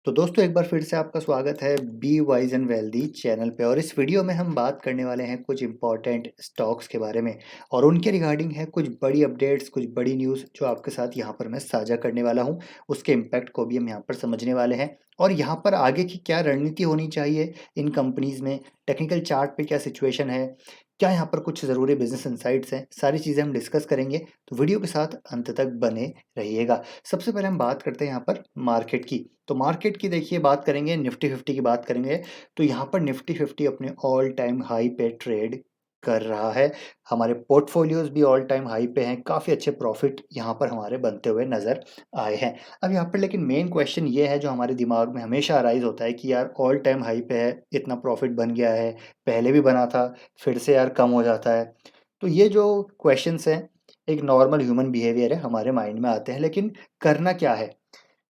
तो दोस्तों एक बार फिर से आपका स्वागत है be wise and wealthy channel पे। और इस वीडियो में हम बात करने वाले हैं कुछ इंपॉर्टेंट स्टॉक्स के बारे में और उनके रिगार्डिंग है कुछ बड़ी अपडेट्स, कुछ बड़ी न्यूज़ जो आपके साथ यहाँ पर मैं साझा करने वाला हूँ। उसके इम्पैक्ट को भी हम यहाँ पर समझने वाले हैं और यहाँ पर आगे की क्या रणनीति होनी चाहिए इन कंपनीज में, टेक्निकल चार्ट पे क्या सिचुएशन है, क्या यहाँ पर कुछ ज़रूरी बिजनेस इंसाइट्स हैं, सारी चीज़ें हम डिस्कस करेंगे। तो वीडियो के साथ अंत तक बने रहिएगा। सबसे पहले हम बात करते हैं यहाँ पर मार्केट की। तो मार्केट की देखिए बात करेंगे, निफ्टी 50 की बात करेंगे। तो यहाँ पर निफ्टी 50 अपने ऑल टाइम हाई पे ट्रेड कर रहा है। हमारे पोर्टफोलियोज भी ऑल टाइम हाई पे हैं, काफ़ी अच्छे प्रॉफिट यहाँ पर हमारे बनते हुए नज़र आए हैं। अब यहाँ पर लेकिन मेन क्वेश्चन ये है जो हमारे दिमाग में हमेशा अराइज होता है कि यार ऑल टाइम हाई पे है, इतना प्रॉफिट बन गया है, पहले भी बना था, फिर से यार कम हो जाता है। तो ये जो क्वेश्चंस हैं एक नॉर्मल ह्यूमन बिहेवियर है, हमारे माइंड में आते हैं। लेकिन करना क्या है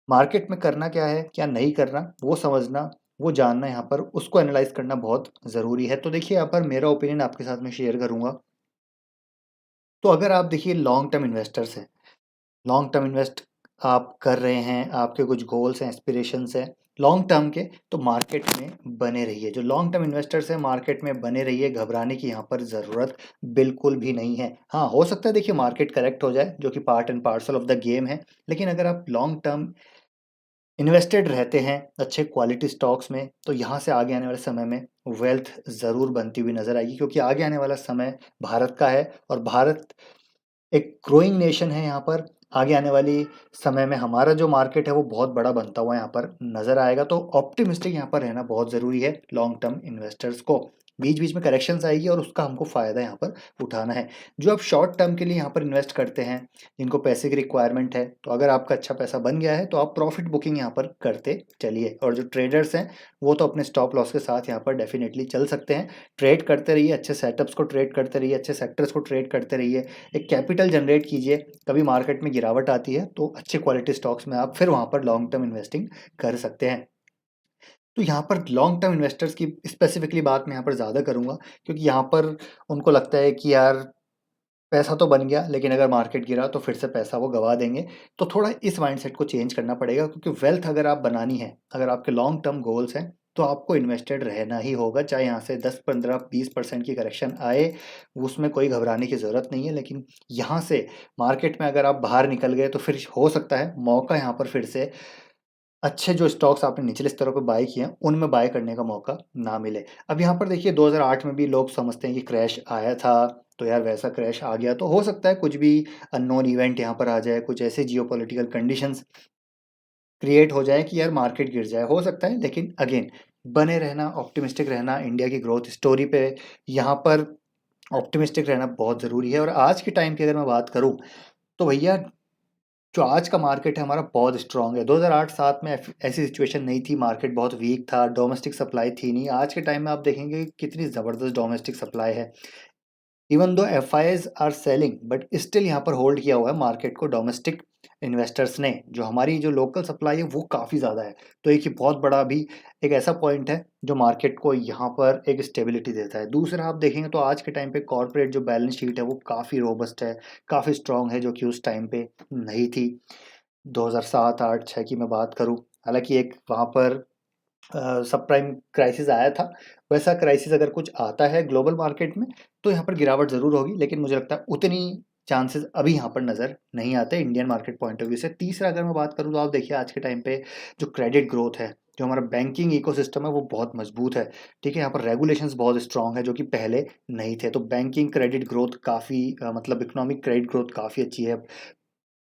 मार्केट में, करना क्या है, क्या नहीं करना, वो समझना, वो जानना, यहाँ पर उसको एनालाइज करना बहुत ज़रूरी है। तो देखिए यहाँ पर मेरा ओपिनियन आपके साथ में शेयर करूँगा। तो अगर आप देखिए लॉन्ग टर्म इन्वेस्टर्स हैं, लॉन्ग टर्म इन्वेस्ट आप कर रहे हैं, आपके कुछ गोल्स हैं, एस्पिरेशंस हैं लॉन्ग टर्म के, तो मार्केट में बने रहिए। जो लॉन्ग टर्म इन्वेस्टर्स हैं मार्केट में बने रहिए, घबराने की यहाँ पर ज़रूरत बिल्कुल भी नहीं है। हाँ, हो सकता है देखिए मार्केट करेक्ट हो जाए, जो कि part and parcel of the game है। लेकिन अगर आप लॉन्ग टर्म इन्वेस्टेड रहते हैं अच्छे क्वालिटी स्टॉक्स में, तो यहाँ से आगे आने वाले समय में वेल्थ ज़रूर बनती हुई नज़र आएगी। क्योंकि आगे आने वाला समय भारत का है और भारत एक ग्रोइंग नेशन है। यहाँ पर आगे आने वाली समय में हमारा जो मार्केट है वो बहुत बड़ा बनता हुआ यहाँ पर नज़र आएगा। तो ऑप्टिमिस्टिक यहाँ पर रहना बहुत ज़रूरी है लॉन्ग टर्म इन्वेस्टर्स को। बीच बीच में करेक्शंस आएगी और उसका हमको फ़ायदा यहाँ पर उठाना है। जो आप शॉर्ट टर्म के लिए यहाँ पर इन्वेस्ट करते हैं, जिनको पैसे की रिक्वायरमेंट है, तो अगर आपका अच्छा पैसा बन गया है तो आप प्रॉफिट बुकिंग यहाँ पर करते चलिए। और जो ट्रेडर्स हैं वो तो अपने स्टॉप लॉस के साथ यहाँ पर डेफिनेटली चल सकते हैं। ट्रेड करते रहिए, अच्छे सेटअप्स को ट्रेड करते रहिए, अच्छे सेक्टर्स को ट्रेड करते रहिए, एक कैपिटल जनरेट कीजिए। कभी मार्केट में गिरावट आती है तो अच्छे क्वालिटी स्टॉक्स में आप फिर वहाँ पर लॉन्ग टर्म इन्वेस्टिंग कर सकते हैं। तो यहाँ पर लॉन्ग टर्म इन्वेस्टर्स की स्पेसिफिकली बात मैं यहाँ पर ज़्यादा करूँगा, क्योंकि यहाँ पर उनको लगता है कि यार पैसा तो बन गया लेकिन अगर मार्केट गिरा तो फिर से पैसा वो गवा देंगे। तो थोड़ा इस माइंडसेट को चेंज करना पड़ेगा, क्योंकि वेल्थ अगर आप बनानी है, अगर आपके लॉन्ग टर्म गोल्स हैं, तो आपको इन्वेस्टेड रहना ही होगा। चाहे यहाँ से 10, 15, 20% की करेक्शन आए, उसमें कोई घबराने की ज़रूरत नहीं है। लेकिन यहाँ से मार्केट में अगर आप बाहर निकल गए तो फिर हो सकता है मौका यहाँ पर फिर से अच्छे जो स्टॉक्स आपने निचले स्तरों पे बाय किए हैं, उनमें बाय करने का मौका ना मिले। अब यहाँ पर देखिए 2008 में भी लोग समझते हैं कि क्रैश आया था, तो यार वैसा क्रैश आ गया, तो हो सकता है कुछ भी अननोन इवेंट यहाँ पर आ जाए, कुछ ऐसे जियोपॉलिटिकल कंडीशंस क्रिएट हो जाए कि यार मार्केट गिर जाए, हो सकता है। लेकिन अगेन बने रहना, ऑप्टिमिस्टिक रहना, इंडिया की ग्रोथ स्टोरी पे यहाँ पर ऑप्टिमिस्टिक रहना बहुत ज़रूरी है। और आज के टाइम की अगर मैं बात करूँ, तो भैया जो आज का मार्केट है हमारा बहुत स्ट्रांग है। 2008-7 में ऐसी सिचुएशन नहीं थी, मार्केट बहुत वीक था, डोमेस्टिक सप्लाई थी नहीं। आज के टाइम में आप देखेंगे कितनी ज़बरदस्त डोमेस्टिक सप्लाई है। Even though FIIs are selling, but still यहाँ पर होल्ड किया हुआ है मार्केट को डोमेस्टिक इन्वेस्टर्स ने। जो हमारी जो लोकल सप्लाई है वो काफ़ी ज़्यादा है। तो एक ये बहुत बड़ा भी एक ऐसा पॉइंट है जो मार्केट को यहाँ पर एक स्टेबिलिटी देता है। दूसरा आप देखेंगे तो आज के टाइम पे कॉर्पोरेट जो बैलेंस शीट है वो काफ़ी रोबस्ट है, काफ़ी स्ट्रांग है, जो कि उस टाइम पे नहीं थी। 2007, 8, 6 की मैं बात करूँ, हालाँकि एक वहाँ पर सब प्राइम क्राइसिस आया था। वैसा क्राइसिस अगर कुछ आता है ग्लोबल मार्केट में, तो यहाँ पर गिरावट ज़रूर होगी, लेकिन मुझे लगता है उतनी चांसेस अभी यहाँ पर नज़र नहीं आते Indian market point of view से। तीसरा अगर मैं बात करूँ तो आप देखिए आज के टाइम पे जो क्रेडिट ग्रोथ है, जो हमारा बैंकिंग इकोसिस्टम है वो बहुत मजबूत है। ठीक है, यहाँ पर रेगुलेशंस बहुत स्ट्रांग है जो कि पहले नहीं थे। तो बैंकिंग क्रेडिट ग्रोथ काफ़ी मतलब इकोनॉमिक क्रेडिट ग्रोथ काफ़ी अच्छी है।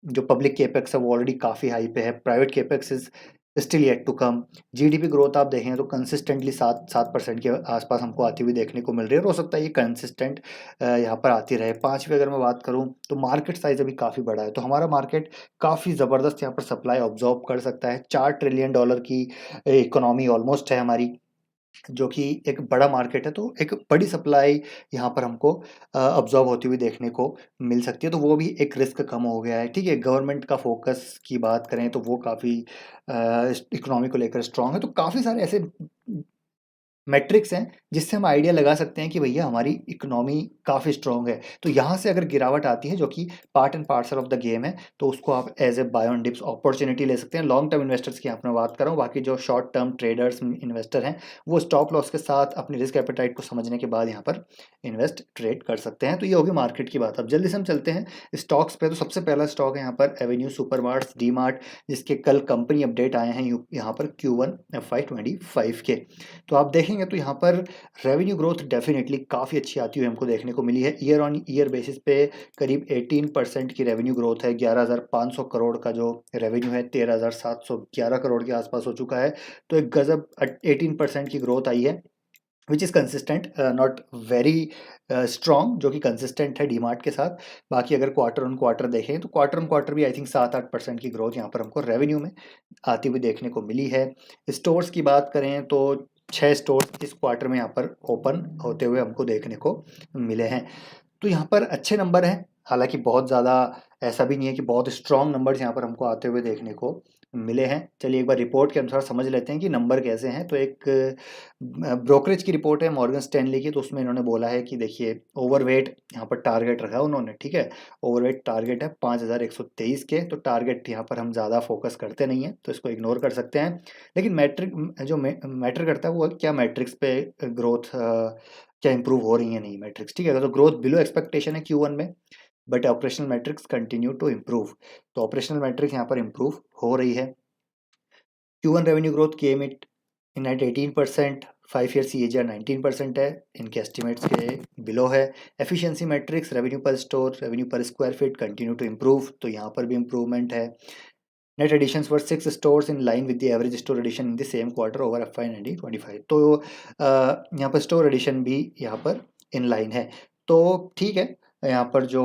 जो पब्लिक केपेक्स है वो ऑलरेडी काफ़ी हाई पे है, private capex is still yet to come. GDP growth आप देखें तो कंसिस्टेंटली 7% के आसपास हमको आती हुई देखने को मिल रही है, और हो सकता है ये कंसिस्टेंट यहाँ पर आती रहे। पाँचवीं अगर मैं बात करूँ तो मार्केट साइज अभी काफ़ी बड़ा है, तो हमारा मार्केट काफ़ी ज़बरदस्त यहाँ पर सप्लाई ऑब्जॉर्व कर सकता है। $4 ट्रिलियन की इकोनॉमी ऑलमोस्ट है हमारी, जो कि एक बड़ा मार्केट है। तो एक बड़ी सप्लाई यहाँ पर हमको अब्ज़ॉर्ब होती हुई देखने को मिल सकती है, तो वो भी एक रिस्क कम हो गया है। ठीक है, गवर्नमेंट का फ़ोकस की बात करें तो वो काफ़ी इकोनॉमी को लेकर स्ट्रॉन्ग है। तो काफ़ी सारे ऐसे मैट्रिक्स हैं जिससे हम आइडिया लगा सकते हैं कि भैया हमारी इकोनॉमी काफ़ी स्ट्रॉन्ग है। तो यहाँ से अगर गिरावट आती है जो कि part and parcel of the game है, तो उसको आप as a buy on dips opportunity ले सकते हैं। लॉन्ग टर्म इन्वेस्टर्स की यहाँ पर मैं बात कर रहा हूँ, बाकी जो शॉर्ट टर्म ट्रेडर्स इन्वेस्टर हैं वो स्टॉप लॉस के साथ अपनी रिस्क एपेटाइट को समझने के बाद यहाँ पर इन्वेस्ट ट्रेड कर सकते हैं। तो ये होगी मार्केट की बात। अब जल्दी से हम चलते हैं स्टॉक्स पे। तो सबसे पहला स्टॉक है यहाँ पर एवेन्यू सुपरमार्ट्स डी मार्ट, जिसके कल कंपनी अपडेट आए हैं यहाँ पर Q1 FY25 के। तो आप देखेंगे तो यहाँ पर रेवेन्यू ग्रोथ डेफिनेटली काफ़ी अच्छी आती हुई हमको देखने को मिली है। ईयर ऑन ईयर बेसिस पे करीब 18% की रेवेन्यू ग्रोथ है। 11,500 करोड़ का जो रेवेन्यू है 13,711 करोड़ के आसपास हो चुका है। तो एक गजब 18% की ग्रोथ आई है, which is consistent, not very strong, जो कि कंसिस्टेंट है डीमार्ट के साथ। बाकी अगर क्वार्टर ऑन क्वार्टर देखें तो क्वार्टर ऑन क्वार्टर भी आई थिंक 7-8% की ग्रोथ यहाँ पर हमको रेवेन्यू में आती हुई देखने को मिली है। स्टोर्स की बात करें तो 6 स्टोर्स इस क्वार्टर में यहाँ पर ओपन होते हुए हमको देखने को मिले हैं। तो यहाँ पर अच्छे नंबर हैं, हालांकि बहुत ज़्यादा ऐसा भी नहीं है कि बहुत स्ट्रॉन्ग नंबर्स यहाँ पर हमको आते हुए देखने को मिले हैं। चलिए एक बार रिपोर्ट के अनुसार समझ लेते हैं कि नंबर कैसे हैं। तो एक ब्रोकरेज की रिपोर्ट है मॉर्गन स्टैनली की, तो उसमें इन्होंने बोला है कि देखिए ओवरवेट यहाँ पर टारगेट रखा है उन्होंने, ठीक है। ओवरवेट टारगेट है 5,123 के। तो टारगेट यहाँ पर हम ज़्यादा फोकस करते नहीं हैं, तो इसको इग्नोर कर सकते हैं। लेकिन मैट्रिक जो मैटर करता है वो क्या मैट्रिक्स पे ग्रोथ क्या इंप्रूव हो रही है नहीं मैट्रिक्स, ठीक है। तो ग्रोथ बिलो एक्सपेक्टेशन है Q1 में, but operational metrics continue to improve. तो ऑपरेशनल मैट्रिक्स यहाँ पर इम्प्रूव हो रही है। Q1 revenue growth came it in at 18%, 5 year CAGR 19% है, इनके एस्टिमेट्स के बिलो है। Efficiency metrics revenue per store, revenue per square feet continue to improve, तो यहाँ पर भी इम्प्रूवमेंट है। Net additions were 6 stores in line with the average store addition in the same quarter over FY25। तो यहाँ पर store addition भी यहाँ पर इन लाइन है। तो ठीक है, यहाँ पर जो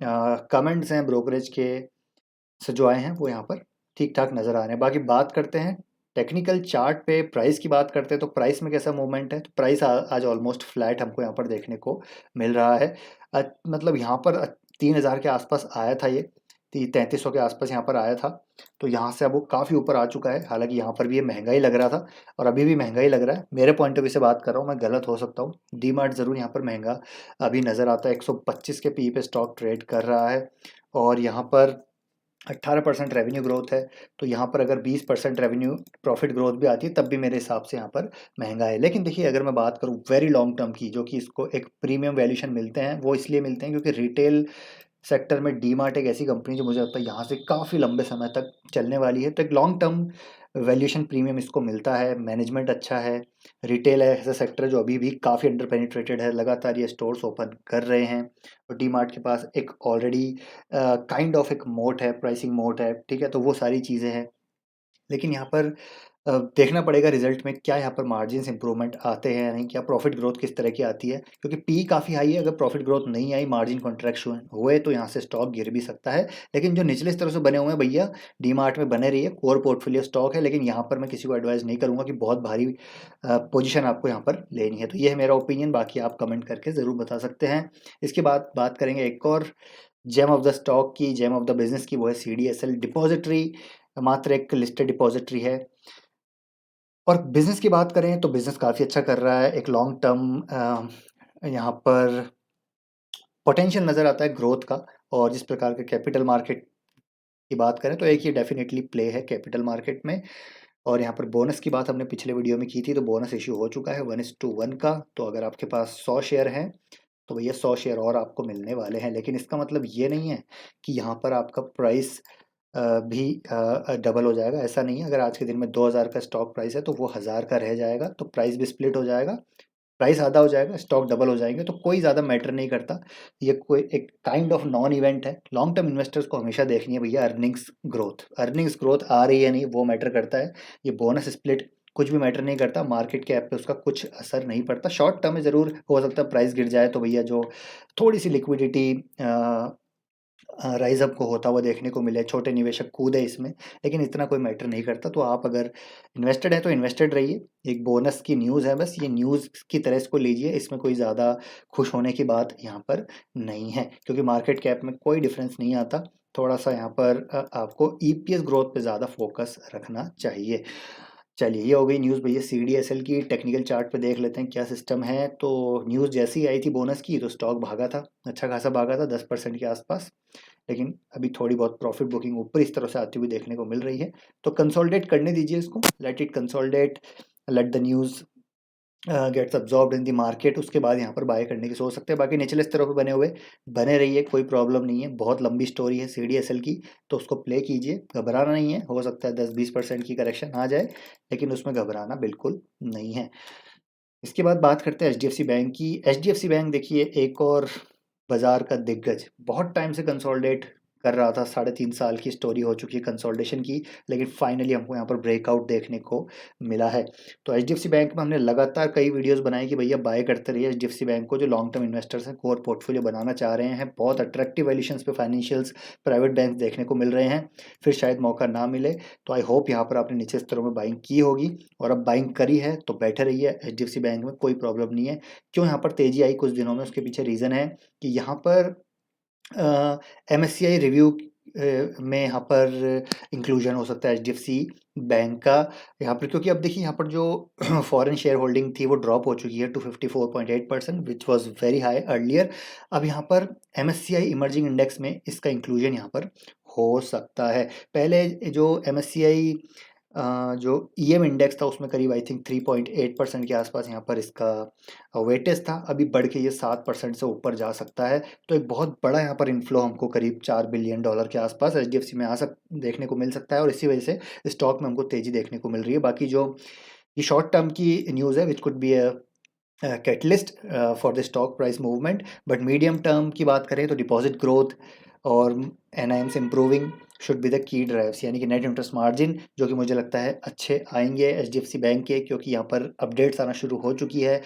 कमेंट्स हैं ब्रोकरेज के से जो आए हैं वो यहाँ पर ठीक ठाक नज़र आ रहे हैं। बाकी बात करते हैं टेक्निकल चार्ट पे, प्राइस की बात करते हैं। तो प्राइस में कैसा मूवमेंट है, तो प्राइस आज ऑलमोस्ट फ्लैट हमको यहाँ पर देखने को मिल रहा है। मतलब यहाँ पर 3,000 के आसपास आया था ये, 3,300 के आसपास यहाँ पर आया था। तो यहाँ से अब वो काफ़ी ऊपर आ चुका है। हालांकि यहाँ पर भी ये महंगा ही लग रहा था और अभी भी महंगा ही लग रहा है। मेरे पॉइंट ऑफ व्यू से बात कर रहा हूँ, मैं गलत हो सकता हूँ। डी मार्ट ज़रूर यहाँ पर महंगा अभी नज़र आता है। 125 के पी पे स्टॉक ट्रेड कर रहा है और यहाँ पर 18% रेवेन्यू ग्रोथ है। तो यहाँ पर अगर 20% रेवेन्यू प्रॉफिट ग्रोथ भी आती है तब भी मेरे हिसाब से यहाँ पर महंगा है। लेकिन देखिए अगर मैं बात करूँ वेरी लॉन्ग टर्म की, जो कि इसको एक प्रीमियम वैल्यूशन मिलते हैं, वो इसलिए मिलते हैं क्योंकि रिटेल सेक्टर में डी मार्ट एक ऐसी कंपनी जो मुझे लगता है यहाँ से काफ़ी लंबे समय तक चलने वाली है। तो एक लॉन्ग टर्म वैल्यूएशन प्रीमियम इसको मिलता है। मैनेजमेंट अच्छा है, रिटेल है ऐसा सेक्टर जो अभी भी काफ़ी अंडर पेनिट्रेटेड है, लगातार ये स्टोर्स ओपन कर रहे हैं। और डी मार्ट के पास एक ऑलरेडी काइंड ऑफ एक मोट है, प्राइसिंग मोट है, ठीक है। तो वो सारी चीज़ें हैं। लेकिन यहाँ पर देखना पड़ेगा रिजल्ट में क्या यहाँ पर मार्जिन्स इंप्रूवमेंट आते हैं या नहीं, क्या प्रॉफिट ग्रोथ किस तरह की आती है, क्योंकि पी काफ़ी हाई है। अगर प्रॉफिट ग्रोथ नहीं आई, मार्जिन कॉन्ट्रैक्शन हुए तो यहाँ से स्टॉक गिर भी सकता है। लेकिन जो निचले स्तर से बने हुए हैं भैया, डी मार्ट में बने रहिए, कोर पोर्टफोलियो स्टॉक है। लेकिन यहाँ पर मैं किसी को एडवाइस नहीं करूँगा कि बहुत भारी पोजिशन आपको यहाँ पर लेनी है। तो ये है मेरा ओपिनियन, बाकी आप कमेंट करके ज़रूर बता सकते हैं। इसके बाद बात करेंगे एक और जेम ऑफ द स्टॉक की, जेम ऑफ द बिजनेस की, वो है CDSL डिपॉजिटरी। मात्र एक लिस्टेड डिपॉजिटरी है। और बिज़नेस की बात करें तो बिज़नेस काफ़ी अच्छा कर रहा है। एक लॉन्ग टर्म यहाँ पर पोटेंशियल नज़र आता है ग्रोथ का। और जिस प्रकार के कैपिटल मार्केट की बात करें तो एक ये डेफिनेटली प्ले है कैपिटल मार्केट में। और यहाँ पर बोनस की बात हमने पिछले वीडियो में की थी, तो बोनस इशू हो चुका है 1:1 का। तो अगर आपके पास 100 शेयर हैं तो भैया 100 शेयर और आपको मिलने वाले हैं। लेकिन इसका मतलब ये नहीं है कि यहाँ पर आपका प्राइस भी डबल हो जाएगा, ऐसा नहीं है। अगर आज के दिन में 2,000 का स्टॉक प्राइस है तो वो 1,000 का रह जाएगा, तो प्राइस भी स्प्लिट हो जाएगा, प्राइस आधा हो जाएगा, स्टॉक डबल हो जाएंगे, तो कोई ज़्यादा मैटर नहीं करता। ये कोई एक काइंड ऑफ नॉन इवेंट है। लॉन्ग टर्म इन्वेस्टर्स को हमेशा देखनी है भैया अर्निंग्स ग्रोथ आ रही है नहीं, वो मैटर करता है। ये बोनस स्प्लिट कुछ भी मैटर नहीं करता, मार्केट कैप पे उसका कुछ असर नहीं पड़ता। शॉर्ट टर्म में ज़रूर हो सकता है प्राइस गिर जाए तो भैया जो थोड़ी सी लिक्विडिटी राइज़ अप को होता हुआ देखने को मिले, छोटे निवेशक कूदे इसमें, लेकिन इतना कोई मैटर नहीं करता। तो आप अगर इन्वेस्टेड हैं तो इन्वेस्टेड रहिए। एक बोनस की न्यूज़ है, बस ये न्यूज़ की तरह इसको लीजिए, इसमें कोई ज़्यादा खुश होने की बात यहाँ पर नहीं है, क्योंकि मार्केट कैप में कोई डिफरेंस नहीं आता। थोड़ा सा यहाँ पर आपको EPS ग्रोथ पे ज़्यादा फोकस रखना चाहिए। चलिए ये हो गई न्यूज़ भैया CDSL की। टेक्निकल चार्ट पे देख लेते हैं क्या सिस्टम है। तो न्यूज़ जैसी ही आई थी बोनस की तो स्टॉक भागा था, अच्छा खासा भागा था 10% के आसपास। लेकिन अभी थोड़ी बहुत प्रॉफिट बुकिंग ऊपर इस तरह से आती हुई देखने को मिल रही है। तो कंसोलिडेट करने दीजिए इसको, let it consolidate, let the news gets absorbed in the market. उसके बाद यहाँ पर बाय करने की सोच सकते हैं। बाकी निचले स्तरों पे बने हुए बने रहिए, कोई प्रॉब्लम नहीं है। बहुत लंबी स्टोरी है CDSL की, तो उसको प्ले कीजिए, घबराना नहीं है। हो सकता है 10-20% की करेक्शन आ जाए, लेकिन उसमें घबराना बिल्कुल नहीं है। इसके बाद बात करते हैं HDFC बैंक की। HDFC बैंक देखिए एक और बाजार का दिग्गज, बहुत टाइम से कंसोलिडेट कर रहा था, 3.5 साल की स्टोरी हो चुकी है कंसोलिडेशन की, लेकिन फाइनली हमको यहाँ पर ब्रेकआउट देखने को मिला है। तो HDFC बैंक में हमने लगातार कई वीडियोस बनाई कि भैया बाय करते रहिए HDFC बैंक को। जो लॉन्ग टर्म इन्वेस्टर्स हैं, कोर पोर्टफोलियो बनाना चाह रहे हैं, बहुत अट्रैक्टिव वैल्यूएशंस पे फाइनेंशियल्स प्राइवेट बैंक देखने को मिल रहे हैं, फिर शायद मौका ना मिले। तो आई होप यहाँ पर आपने नीचे स्तरों में बाइंग की होगी, और अब बाइंग करी है तो बैठे रहिए HDFC बैंक में, कोई प्रॉब्लम नहीं है। क्यों यहाँ पर तेजी आई कुछ दिनों में, उसके पीछे रीज़न है कि यहाँ पर MSCI रिव्यू में यहाँ पर इंक्लूजन हो सकता है HDFC बैंक का यहाँ पर, क्योंकि अब देखिए यहाँ पर जो फॉरेन शेयर होल्डिंग थी वो ड्रॉप हो चुकी है to 54.8%, which was very high earlier. अब यहाँ पर MSCI इमर्जिंग इंडेक्स में इसका इंक्लूजन यहाँ पर हो सकता है। पहले जो MSCI जो EM इंडेक्स था उसमें करीब आई थिंक 3.8% के आसपास यहाँ पर इसका वेटेज था, अभी बढ़ के ये 7% से ऊपर जा सकता है। तो एक बहुत बड़ा यहाँ पर इन्फ्लो हमको करीब $4 बिलियन के आसपास HDFC में देखने को मिल सकता है, और इसी वजह से स्टॉक में हमको तेज़ी देखने को मिल रही है। बाकी जो ये शॉर्ट टर्म की न्यूज़ है which could be catalyst for the stock price movement, but medium term की बात करें तो डिपॉजिट ग्रोथ और NIMs improving should be the key drives, यानी कि नेट इंटरेस्ट मार्जिन जो कि मुझे लगता है अच्छे आएंगे HDFC बैंक के, क्योंकि यहाँ पर अपडेट्स आना शुरू हो चुकी है।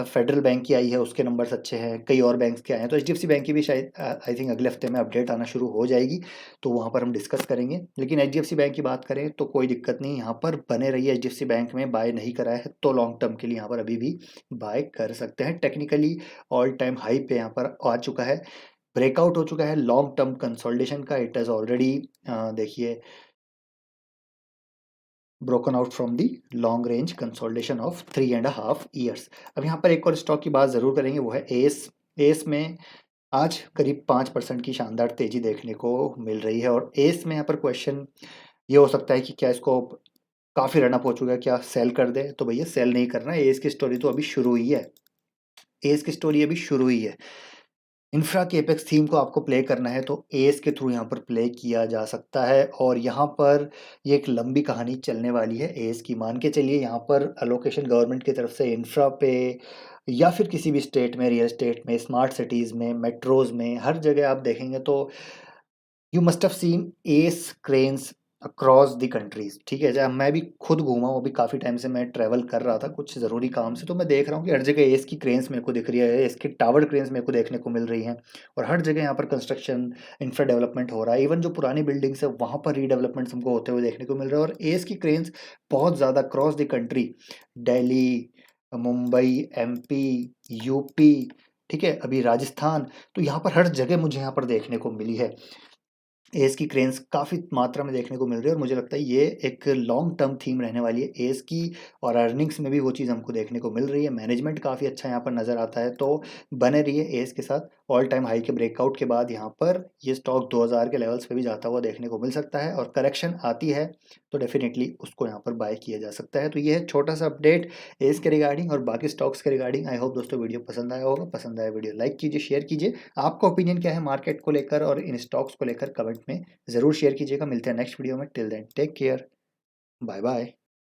फेडरल बैंक की आई है, उसके नंबर्स अच्छे हैं, कई और बैंक्स के आए हैं, तो HDFC बैंक की भी शायद आई थिंक अगले हफ्ते में अपडेट आना शुरू हो जाएगी, तो वहाँ पर हम डिस्कस करेंगे। लेकिन HDFC बैंक की बात करें तो कोई दिक्कत नहीं, यहाँ पर बने रहिए। HDFC बैंक में बाय नहीं करा है तो लॉन्ग टर्म के लिए यहाँ पर अभी भी बाय कर सकते हैं। टेक्निकली ऑल टाइम हाई पे यहाँ पर आ चुका है, ब्रेकआउट हो चुका है लॉन्ग टर्म कंसोलिडेशन का। इट हैज़ ऑलरेडी देखिए broken out from the long range consolidation of 3.5 years. अब यहाँ पर एक और स्टॉक की बात ज़रूर करेंगे, वो है एस। एस में आज करीब 5% की शानदार तेज़ी देखने को मिल रही है, और एस में यहाँ पर क्वेश्चन ये हो सकता है कि क्या इसको काफ़ी रनअप हो चुका है, क्या सेल कर दे? तो भैया सेल नहीं करना है, एस की स्टोरी तो अभी शुरू ही है। एस की स्टोरी अभी शुरू ही है। इंफ्रा के एपेक्स थीम को आपको प्ले करना है तो एस के थ्रू यहाँ पर प्ले किया जा सकता है, और यहाँ पर ये एक लंबी कहानी चलने वाली है एस की। मान के चलिए यहाँ पर अलोकेशन गवर्नमेंट की तरफ से इंफ्रा पे, या फिर किसी भी स्टेट में, रियल स्टेट में, स्मार्ट सिटीज़ में, मेट्रोज़ में, हर जगह आप देखेंगे तो you must have seen S cranes across the countries. ठीक है, जब मैं भी खुद घूमा हूँ, अभी काफ़ी टाइम से मैं ट्रैवल कर रहा था कुछ ज़रूरी काम से, तो मैं देख रहा हूँ कि हर जगह एस की क्रेन्स मेरे को दिख रही है, एस की टावर क्रेन्स मेरे को देखने को मिल रही हैं, और हर जगह यहाँ पर कंस्ट्रक्शन इंफ्रा डेवलपमेंट हो रहा है। इवन जो पुरानी बिल्डिंग्स है वहाँ पर रीडेवलपमेंट्स हमको होते हुए देखने को मिल रहा है, और एस की क्रेन्स बहुत ज़्यादा cross the country, Delhi, Mumbai, MP, UP, ठीक है, अभी राजस्थान, तो यहाँ पर हर जगह मुझे यहाँ पर देखने को मिली है। एस की क्रेन्स काफ़ी मात्रा में देखने को मिल रही है, और मुझे लगता है ये एक लॉन्ग टर्म थीम रहने वाली है एस की, और अर्निंग्स में भी वो चीज़ हमको देखने को मिल रही है। मैनेजमेंट काफ़ी अच्छा यहाँ पर नज़र आता है, तो बने रहिए एस के साथ। ऑल टाइम हाई के ब्रेकआउट के बाद यहाँ पर ये स्टॉक 2000 के लेवल्स पे भी जाता हुआ देखने को मिल सकता है, और करेक्शन आती है तो डेफिनेटली उसको यहाँ पर बाय किया जा सकता है। तो ये है छोटा सा अपडेट एस के रिगार्डिंग और बाकी स्टॉक्स के रिगार्डिंग। आई होप दोस्तों वीडियो पसंद आया होगा। पसंद आया वीडियो लाइक कीजिए, शेयर कीजिए। आपका ओपिनियन क्या है मार्केट को लेकर और इन स्टॉक्स को लेकर, कमेंट में ज़रूर शेयर कीजिएगा। मिलते हैं नेक्स्ट वीडियो में। Till then take care, bye bye.